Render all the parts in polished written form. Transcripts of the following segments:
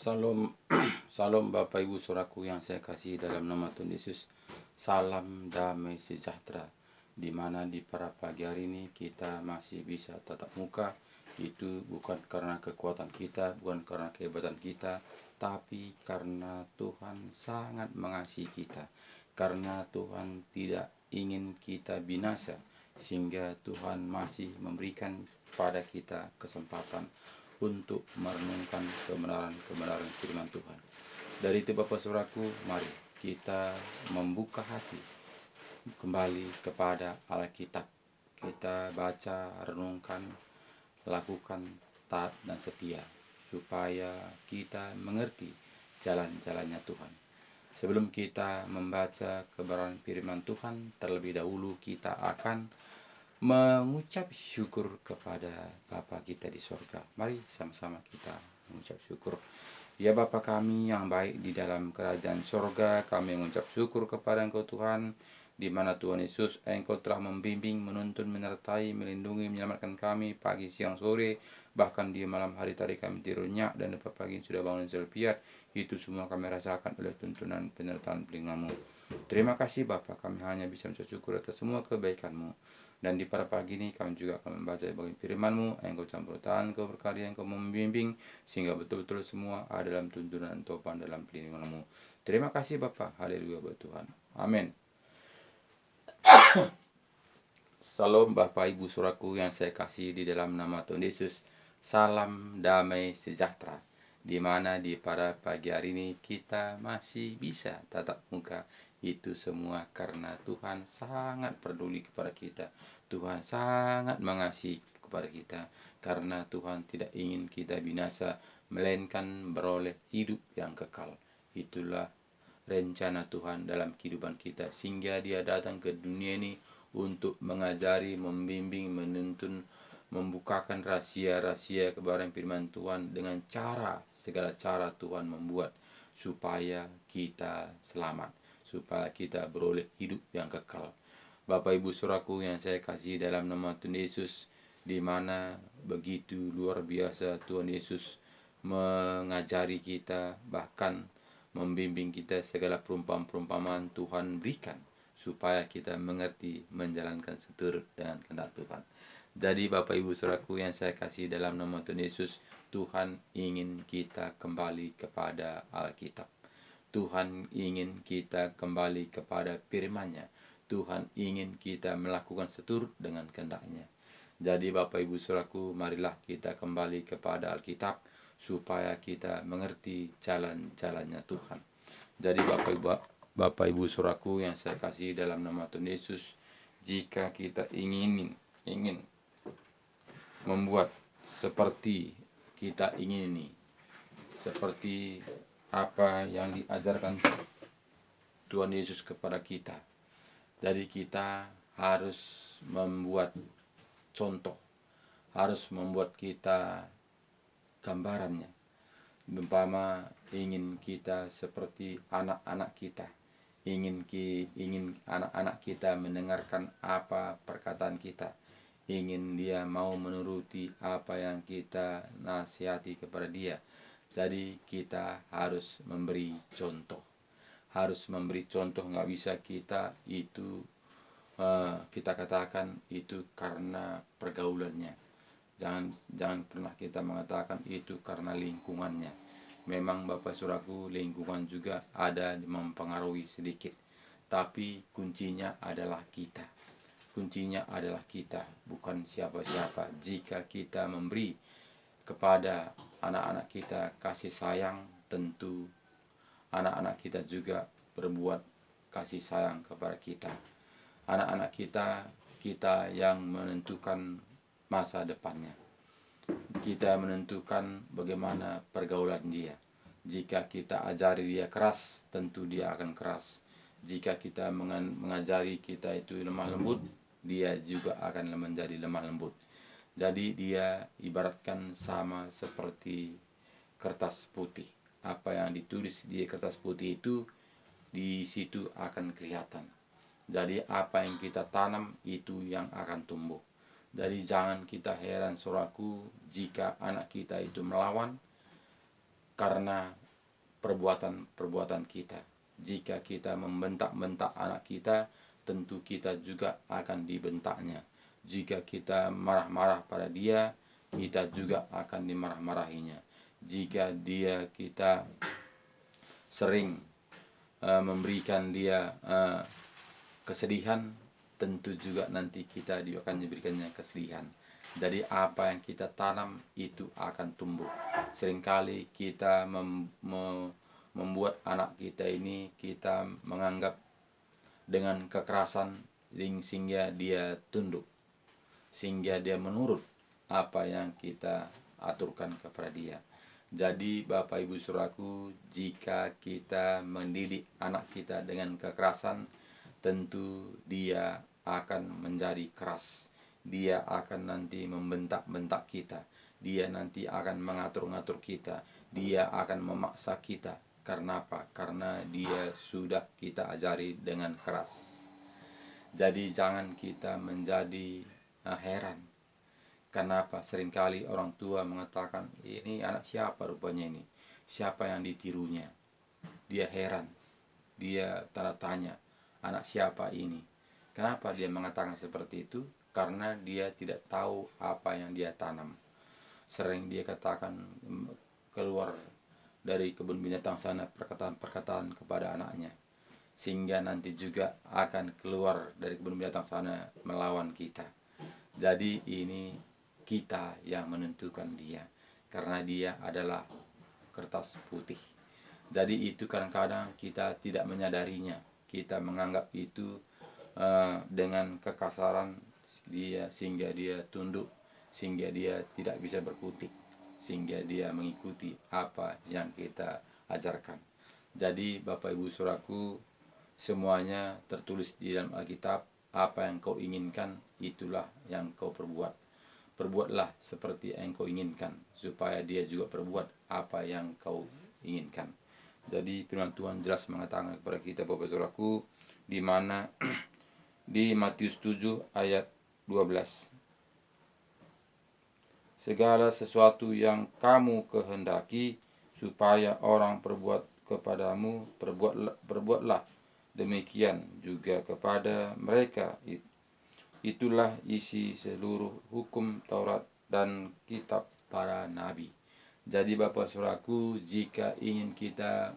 Salam, salam Bapak Ibu Saudaraku yang saya kasih dalam nama Tuhan Yesus. Salam damai sejahtera. Di mana di pada pagi hari ini kita masih bisa tatap muka. Itu bukan karena kekuatan kita, bukan karena kehebatan kita, tapi karena Tuhan sangat mengasihi kita. Karena Tuhan tidak ingin kita binasa, sehingga Tuhan masih memberikan pada kita kesempatan untuk merenungkan kebenaran firman Tuhan. Dari itu Bapak Saudaraku, mari kita membuka hati kembali kepada Alkitab. Kita baca, renungkan, lakukan taat dan setia, supaya kita mengerti jalan-jalannya Tuhan. Sebelum kita membaca kebenaran firman Tuhan, terlebih dahulu kita akan mengucap syukur kepada Bapa kita di sorga. Mari sama-sama kita mengucap syukur. Ya Bapa kami yang baik di dalam kerajaan sorga, kami mengucap syukur kepada Engkau Tuhan, di mana Tuhan Yesus Engkau telah membimbing, menuntun, menyertai, melindungi, menyelamatkan kami pagi, siang, sore, bahkan di malam hari tadi kami tidur nyenyak dan dapat pagi sudah bangun selpiat. Itu semua kami rasakan oleh tuntunan penyertaan pelindungan-Mu. Terima kasih Bapa, kami hanya bisa mengucap syukur atas semua kebaikan-Mu. Dan di pada pagi ini kami juga akan membaca bagian firman-Mu. Engkau campur tangan, Engkau berkarya, Engkau membimbing, sehingga betul-betul semua ada dalam tuntunan topan dalam pelindungan-Mu. Terima kasih Bapa. Haleluya buat Tuhan. Amin. Salam Bapak Ibu Saudaraku yang saya kasih di dalam nama Tuhan Yesus. Salam damai sejahtera. Di mana di pada pagi hari ini kita masih bisa tatap muka. Itu semua karena Tuhan sangat peduli kepada kita. Tuhan sangat mengasihi kepada kita. Karena Tuhan tidak ingin kita binasa, melainkan beroleh hidup yang kekal. Itulah rencana Tuhan dalam kehidupan kita, sehingga Dia datang ke dunia ini untuk mengajari, membimbing, menuntun, membukakan rahasia-rahasia kebenaran firman Tuhan dengan segala cara Tuhan membuat supaya kita selamat, supaya kita beroleh hidup yang kekal. Bapak Ibu Saudaraku yang saya kasih dalam nama Tuhan Yesus, di mana begitu luar biasa Tuhan Yesus mengajari kita, bahkan membimbing kita segala perumpamaan Tuhan berikan supaya kita mengerti menjalankan seturut dengan kehendak Tuhan. Jadi Bapak Ibu Saudaraku yang saya kasih dalam nama Tuhan Yesus, Tuhan ingin kita kembali kepada Alkitab. Tuhan ingin kita kembali kepada firman-Nya. Tuhan ingin kita melakukan seturut dengan kehendak-Nya. Jadi Bapak Ibu Saudaraku, marilah kita kembali kepada Alkitab supaya kita mengerti jalan-jalannya Tuhan. Jadi Bapak Ibu Saudaraku yang saya kasih dalam nama Tuhan Yesus, jika kita ingin membuat seperti kita ingini, seperti apa yang diajarkan Tuhan Yesus kepada kita, jadi kita harus membuat contoh, harus membuat kita gambarannya. Umpama ingin kita seperti anak-anak kita, ingin anak-anak kita mendengarkan apa perkataan kita, ingin dia mau menuruti apa yang kita nasihati kepada dia. Jadi kita harus memberi contoh, nggak bisa kita itu kita katakan itu karena pergaulannya. Jangan pernah kita mengatakan itu karena lingkungannya. Memang Bapak Saudaraku, lingkungan juga ada mempengaruhi sedikit, tapi kuncinya adalah kita. Bukan siapa-siapa. Jika kita memberi kepada anak-anak kita kasih sayang, tentu anak-anak kita juga berbuat kasih sayang kepada kita. Anak-anak kita yang menentukan masa depannya. Kita menentukan bagaimana pergaulan dia. Jika kita ajari dia keras, tentu dia akan keras. Jika kita mengajari kita itu lemah lembut, dia juga akan menjadi lemah lembut. Jadi dia ibaratkan sama seperti kertas putih. Apa yang ditulis di kertas putih itu di situ akan kelihatan. Jadi apa yang kita tanam itu yang akan tumbuh. Jadi jangan kita heran saudaraku jika anak kita itu melawan, karena perbuatan-perbuatan kita. Jika kita membentak-bentak anak kita, tentu kita juga akan dibentaknya. Jika kita marah-marah pada dia, kita juga akan dimarah-marahinya. Jika kita sering memberikan dia kesedihan, tentu juga nanti kita juga akan diberikannya kesedihan. Jadi apa yang kita tanam itu akan tumbuh. Seringkali kita membuat anak kita ini, kita menganggap dengan kekerasan sehingga dia tunduk, sehingga dia menurut apa yang kita aturkan kepada dia. Jadi Bapak Ibu Saudaraku, jika kita mendidik anak kita dengan kekerasan, tentu dia akan menjadi keras. Dia akan nanti membentak-bentak kita. Dia nanti akan mengatur-ngatur kita. Dia akan memaksa kita. Karena apa? Karena dia sudah kita ajari dengan keras. Jadi jangan kita menjadi heran. Kenapa seringkali orang tua mengatakan, ini anak siapa rupanya ini? Siapa yang ditirunya? Dia heran. Dia tanda tanya, anak siapa ini? Kenapa dia mengatakan seperti itu? Karena dia tidak tahu apa yang dia tanam. Sering dia katakan keluar dari kebun binatang sana perkataan-perkataan kepada anaknya. Sehingga nanti juga akan keluar dari kebun binatang sana melawan kita. Jadi ini kita yang menentukan dia, karena dia adalah kertas putih. Jadi itu kadang-kadang kita tidak menyadarinya. Kita menganggap itu dengan kekasaran dia, sehingga dia tunduk, sehingga dia tidak bisa berkutik, sehingga dia mengikuti apa yang kita ajarkan. Jadi Bapak Ibu Saudaraku, semuanya tertulis di dalam Alkitab. Apa yang kau inginkan, itulah yang kau perbuat. Perbuatlah seperti yang kau inginkan, supaya dia juga perbuat apa yang kau inginkan. Jadi firman Tuhan jelas mengatakan kepada kita Bapak Saudaraku, di mana di Matius 7 ayat 12. Segala sesuatu yang kamu kehendaki supaya orang perbuat kepadamu, perbuatlah demikian juga kepada mereka. Itulah isi seluruh hukum Taurat dan kitab para nabi. Jadi Bapak Saudaraku, jika ingin kita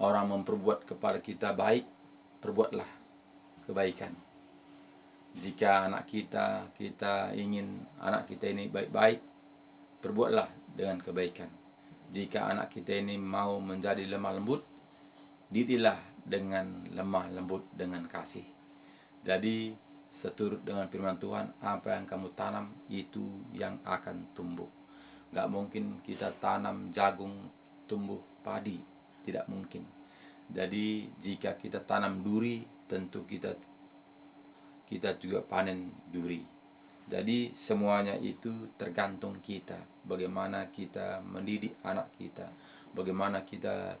orang memperbuat kepada kita baik, perbuatlah kebaikan. Jika kita ingin anak kita ini baik-baik, perbuatlah dengan kebaikan. Jika anak kita ini mau menjadi lemah lembut, didiklah dengan lemah lembut dengan kasih. Jadi seturut dengan firman Tuhan, apa yang kamu tanam itu yang akan tumbuh. Gak mungkin kita tanam jagung tumbuh padi, tidak mungkin. Jadi jika kita tanam duri, tentu kita juga panen duri. Jadi semuanya itu tergantung kita, bagaimana kita mendidik anak kita, bagaimana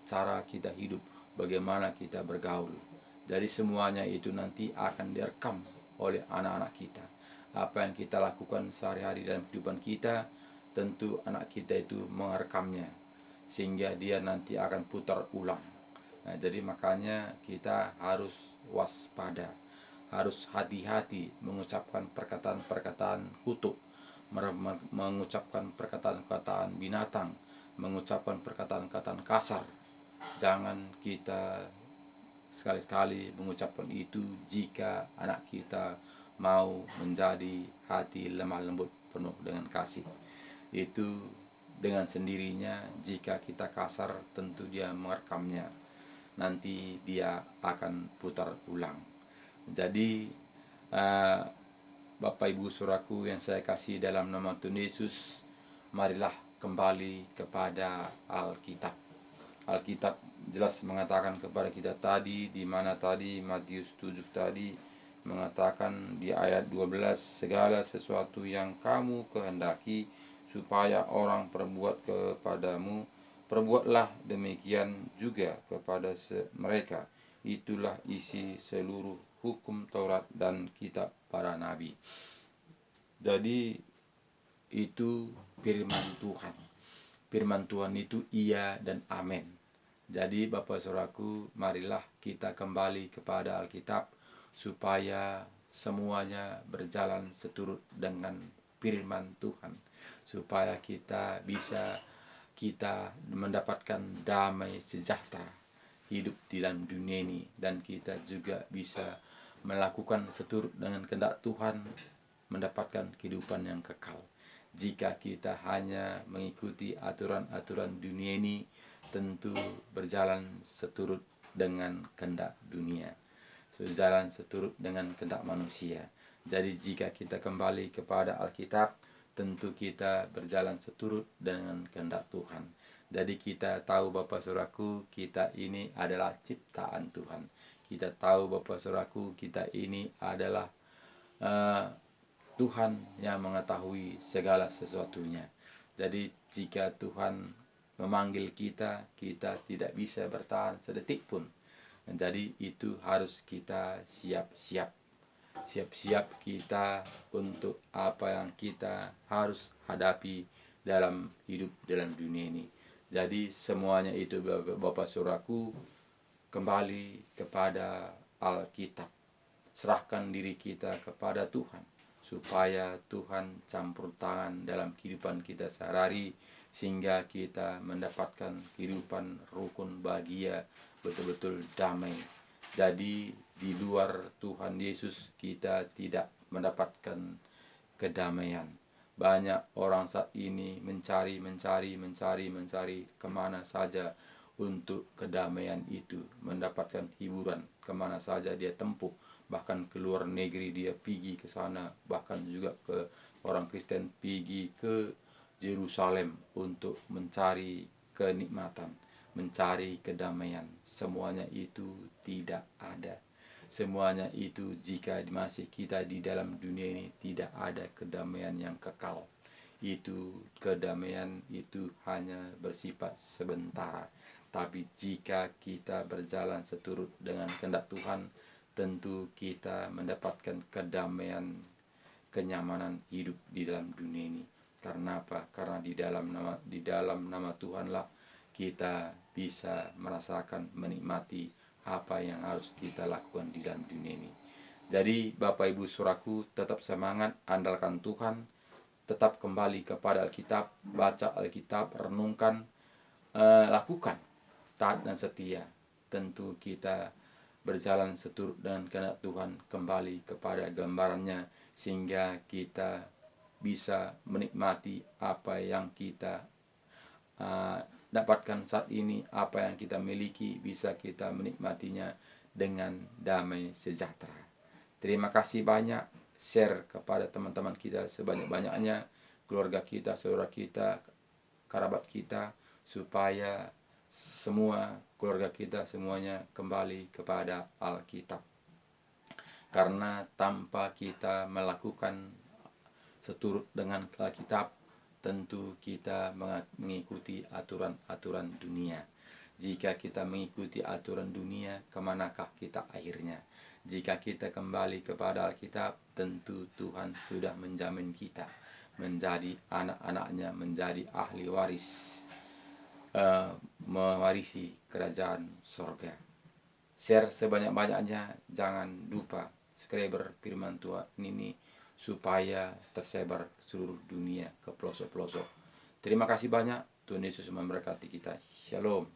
cara kita hidup, bagaimana kita bergaul. Jadi semuanya itu nanti akan direkam oleh anak-anak kita. Apa yang kita lakukan sehari-hari dalam kehidupan kita, tentu anak kita itu merekamnya, sehingga dia nanti akan putar ulang. Nah, jadi makanya kita harus waspada, harus hati-hati mengucapkan perkataan-perkataan kutuk, mengucapkan perkataan-perkataan binatang, mengucapkan perkataan-perkataan kasar. Jangan kita sekali-sekali mengucapkan itu jika anak kita mau menjadi hati lemah lembut penuh dengan kasih. Itu dengan sendirinya jika kita kasar, tentu dia merekamnya. Nanti dia akan putar ulang. Jadi Bapak Ibu Saudaraku yang saya kasih dalam nama Tuhan Yesus, marilah kembali kepada Alkitab. Alkitab jelas mengatakan kepada kita tadi, di mana tadi Matius 7 tadi mengatakan di ayat 12, segala sesuatu yang kamu kehendaki supaya orang perbuat kepadamu, perbuatlah demikian juga kepada mereka. Itulah isi seluruh hukum Taurat dan kitab para nabi. Jadi itu firman Tuhan. firman Tuhan itu iya dan amin. Jadi Bapak Saudaraku, marilah kita kembali kepada Alkitab supaya semuanya berjalan seturut dengan firman Tuhan, supaya kita mendapatkan damai sejahtera hidup di dalam dunia ini, dan kita juga bisa melakukan seturut dengan kehendak Tuhan, mendapatkan kehidupan yang kekal. Jika kita hanya mengikuti aturan-aturan dunia ini, tentu berjalan seturut dengan kehendak dunia, berjalan seturut dengan kehendak manusia. Jadi jika kita kembali kepada Alkitab, tentu kita berjalan seturut dengan kehendak Tuhan. Jadi kita tahu Bapak Saudaraku, kita ini adalah ciptaan Tuhan. Kita tahu Bapak Saudaraku, kita ini adalah Tuhan yang mengetahui segala sesuatunya. Jadi jika Tuhan memanggil kita, kita tidak bisa bertahan sedetik pun. Jadi itu harus kita siap-siap kita untuk apa yang kita harus hadapi dalam hidup dalam dunia ini. Jadi semuanya itu Bapak Saudaraku, kembali kepada Alkitab. Serahkan diri kita kepada Tuhan, supaya Tuhan campur tangan dalam kehidupan kita sehari-hari, sehingga kita mendapatkan kehidupan rukun bahagia, betul-betul damai. Jadi di luar Tuhan Yesus kita tidak mendapatkan kedamaian. Banyak orang saat ini mencari kemana saja untuk kedamaian itu, mendapatkan hiburan kemana saja dia tempuh, bahkan ke luar negeri dia pergi ke sana, bahkan juga ke orang Kristen pergi ke Yerusalem untuk mencari kenikmatan, mencari kedamaian. Semuanya itu tidak ada. Semuanya itu jika masih kita di dalam dunia ini, tidak ada kedamaian yang kekal. Itu kedamaian itu hanya bersifat sementara. Tapi jika kita berjalan seturut dengan kehendak Tuhan, tentu kita mendapatkan kedamaian, kenyamanan hidup di dalam dunia ini. Karena apa? Karena di dalam nama Tuhanlah kita bisa merasakan, menikmati apa yang harus kita lakukan di dalam dunia ini. Jadi Bapak Ibu Saudaraku, tetap semangat, andalkan Tuhan, tetap kembali kepada Alkitab, baca Alkitab, renungkan, lakukan taat dan setia. Tentu kita berjalan seturut dengan kehendak Tuhan, kembali kepada gambarannya, sehingga kita bisa menikmati apa yang kita dapatkan saat ini, apa yang kita miliki, bisa kita menikmatinya dengan damai sejahtera. Terima kasih banyak. Share kepada teman-teman kita sebanyak-banyaknya, keluarga kita, saudara kita, kerabat kita, supaya semua keluarga kita semuanya kembali kepada Alkitab. Karena tanpa kita melakukan seturut dengan Alkitab, tentu kita mengikuti aturan-aturan dunia. Jika kita mengikuti aturan dunia, kemanakah kita akhirnya? Jika kita kembali kepada Alkitab, tentu Tuhan sudah menjamin kita menjadi anak-anaknya, menjadi ahli waris, mewarisi kerajaan sorga. Share sebanyak-banyaknya, jangan lupa subscriber firman Tuhan ini supaya tersebar ke seluruh dunia, ke pelosok-pelosok. Terima kasih banyak. Tuhan Yesus memberkati kita. Shalom.